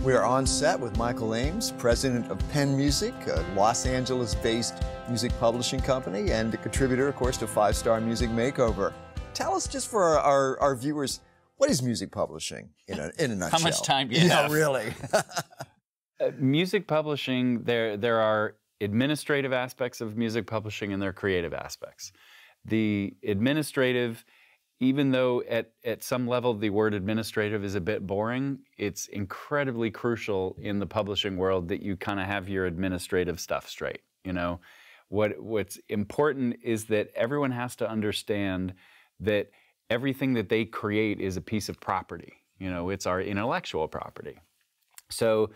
We are on set with Michael Eames, president of Penn Music, a Los Angeles-based music publishing company, and a contributor, of course, to five-star Music Makeover. Tell us, just for our viewers, what is music publishing in a nutshell? How much time do you have? Yeah, really. Music publishing, there are administrative aspects of music publishing and there are creative aspects. The administrative, even though at some level the word administrative is a bit boring, it's incredibly crucial in the publishing world that you kind of have your administrative stuff straight. You know, what's important is that everyone has to understand that everything that they create is a piece of property. You know, it's our intellectual property. So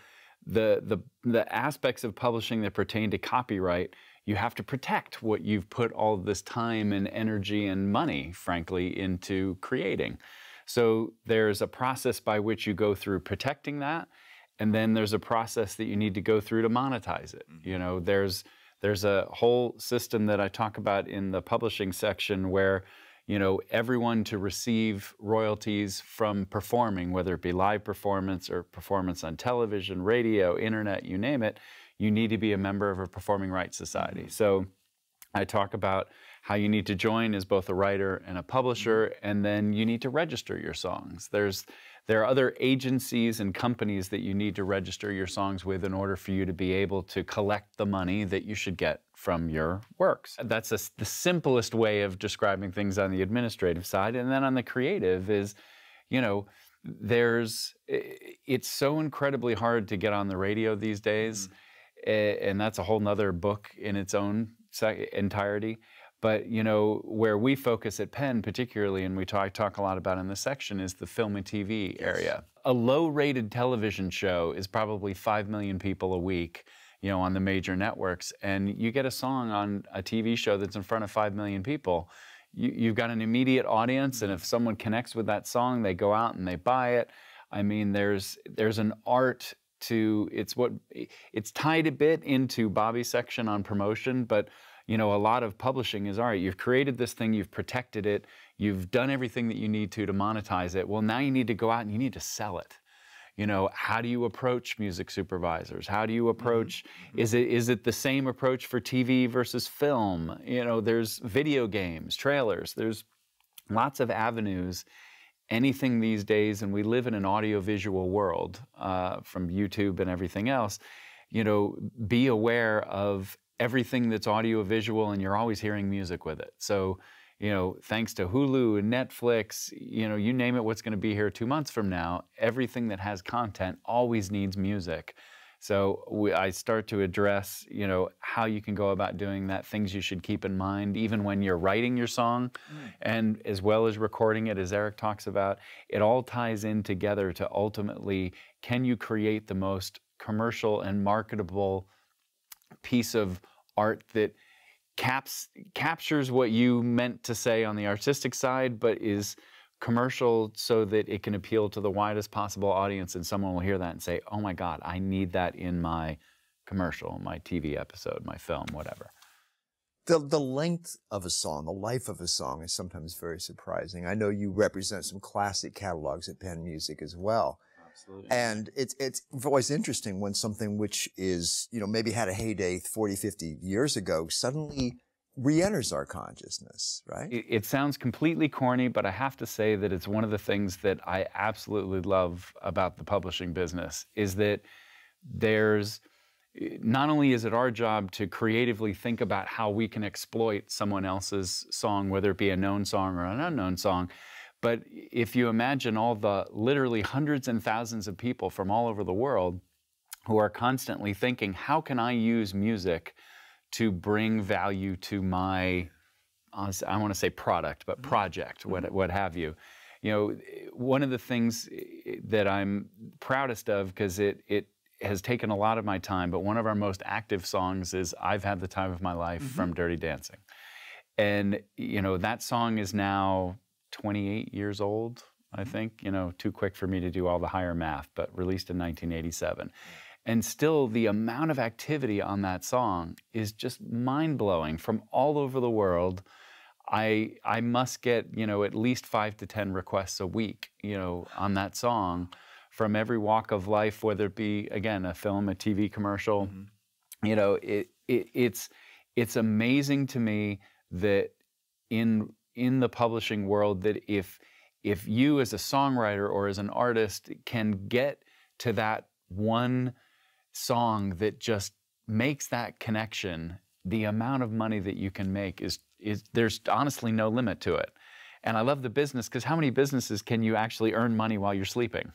the aspects of publishing that pertain to copyright, you have to protect what you've put all this time and energy and money, frankly, into creating. So there's a process by which you go through protecting that, and then there's a process that you need to go through to monetize it. You know, there's a whole system that I talk about in the publishing section where, you know, everyone to receive royalties from performing, whether it be live performance or performance on television, radio, internet, you name it, you need to be a member of a performing rights society. So I talk about how you need to join as both a writer and a publisher, and then you need to register your songs. There are other agencies and companies that you need to register your songs with in order for you to be able to collect the money that you should get from your works. That's the simplest way of describing things on the administrative side. And then on the creative is, you know, it's so incredibly hard to get on the radio these days. And that's a whole nother book in its own entirety. But, you know, where we focus at Penn particularly, and I talk a lot about in this section, is the film and TV area. A low-rated television show is probably 5 million people a week, you know, on the major networks. And you get a song on a TV show that's in front of 5 million people, you've got an immediate audience, and if someone connects with that song, they go out and they buy it. I mean, there's an art to, it's tied a bit into Bobby's section on promotion, but you know, a lot of publishing is, all right, you've created this thing, you've protected it, you've done everything that you need to monetize it. Well, now you need to go out and you need to sell it. You know, how do you approach music supervisors? How do you approach, is it the same approach for TV versus film? You know, there's video games, trailers, there's lots of avenues. Anything these days, and we live in an audiovisual world from YouTube and everything else, you know, be aware of everything that's audiovisual, and you're always hearing music with it. So, you know, thanks to Hulu and Netflix, you know, you name it, what's going to be here 2 months from now, everything that has content always needs music. So I start to address, you know, how you can go about doing that, things you should keep in mind, even when you're writing your song, and as well as recording it, as Eric talks about. It all ties in together to ultimately, can you create the most commercial and marketable piece of art that captures what you meant to say on the artistic side, but is commercial so that it can appeal to the widest possible audience, and someone will hear that and say, oh my God, I need that in my commercial, my TV episode, my film, whatever. The length of a song, the life of a song is sometimes very surprising. I know you represent some classic catalogs at Penn Music as well. Absolutely. And it's always interesting when something which is, you know, maybe had a heyday 40, 50 years ago suddenly re-enters our consciousness, right? It sounds completely corny, but I have to say that it's one of the things that I absolutely love about the publishing business, is that not only is it our job to creatively think about how we can exploit someone else's song, whether it be a known song or an unknown song, but if you imagine all the literally hundreds and thousands of people from all over the world who are constantly thinking, how can I use music to bring value to my, I want to say product, but project, what have you. You know, one of the things that I'm proudest of, because it has taken a lot of my time, but one of our most active songs is I've Had the Time of My Life from Dirty Dancing. And, you know, that song is now 28 years old, I think, you know, too quick for me to do all the higher math, but released in 1987. And still, the amount of activity on that song is just mind-blowing. From all over the world, I must get, you know, at least 5 to 10 requests a week, you know, on that song from every walk of life, whether it be, again, a film, a TV commercial. You know, it's amazing to me that in the publishing world, that if you as a songwriter or as an artist can get to that one song that just makes that connection, the amount of money that you can make is there's honestly no limit to it. And I love the business, because how many businesses can you actually earn money while you're sleeping?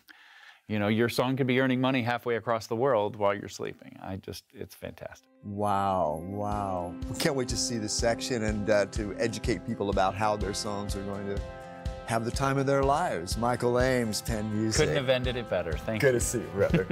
You know, your song could be earning money halfway across the world while you're sleeping. It's fantastic. Wow, wow. We can't wait to see this section and to educate people about how their songs are going to have the time of their lives. Michael Eames, Penn Music. Couldn't have ended it better. Thank you. Good to see you, brother.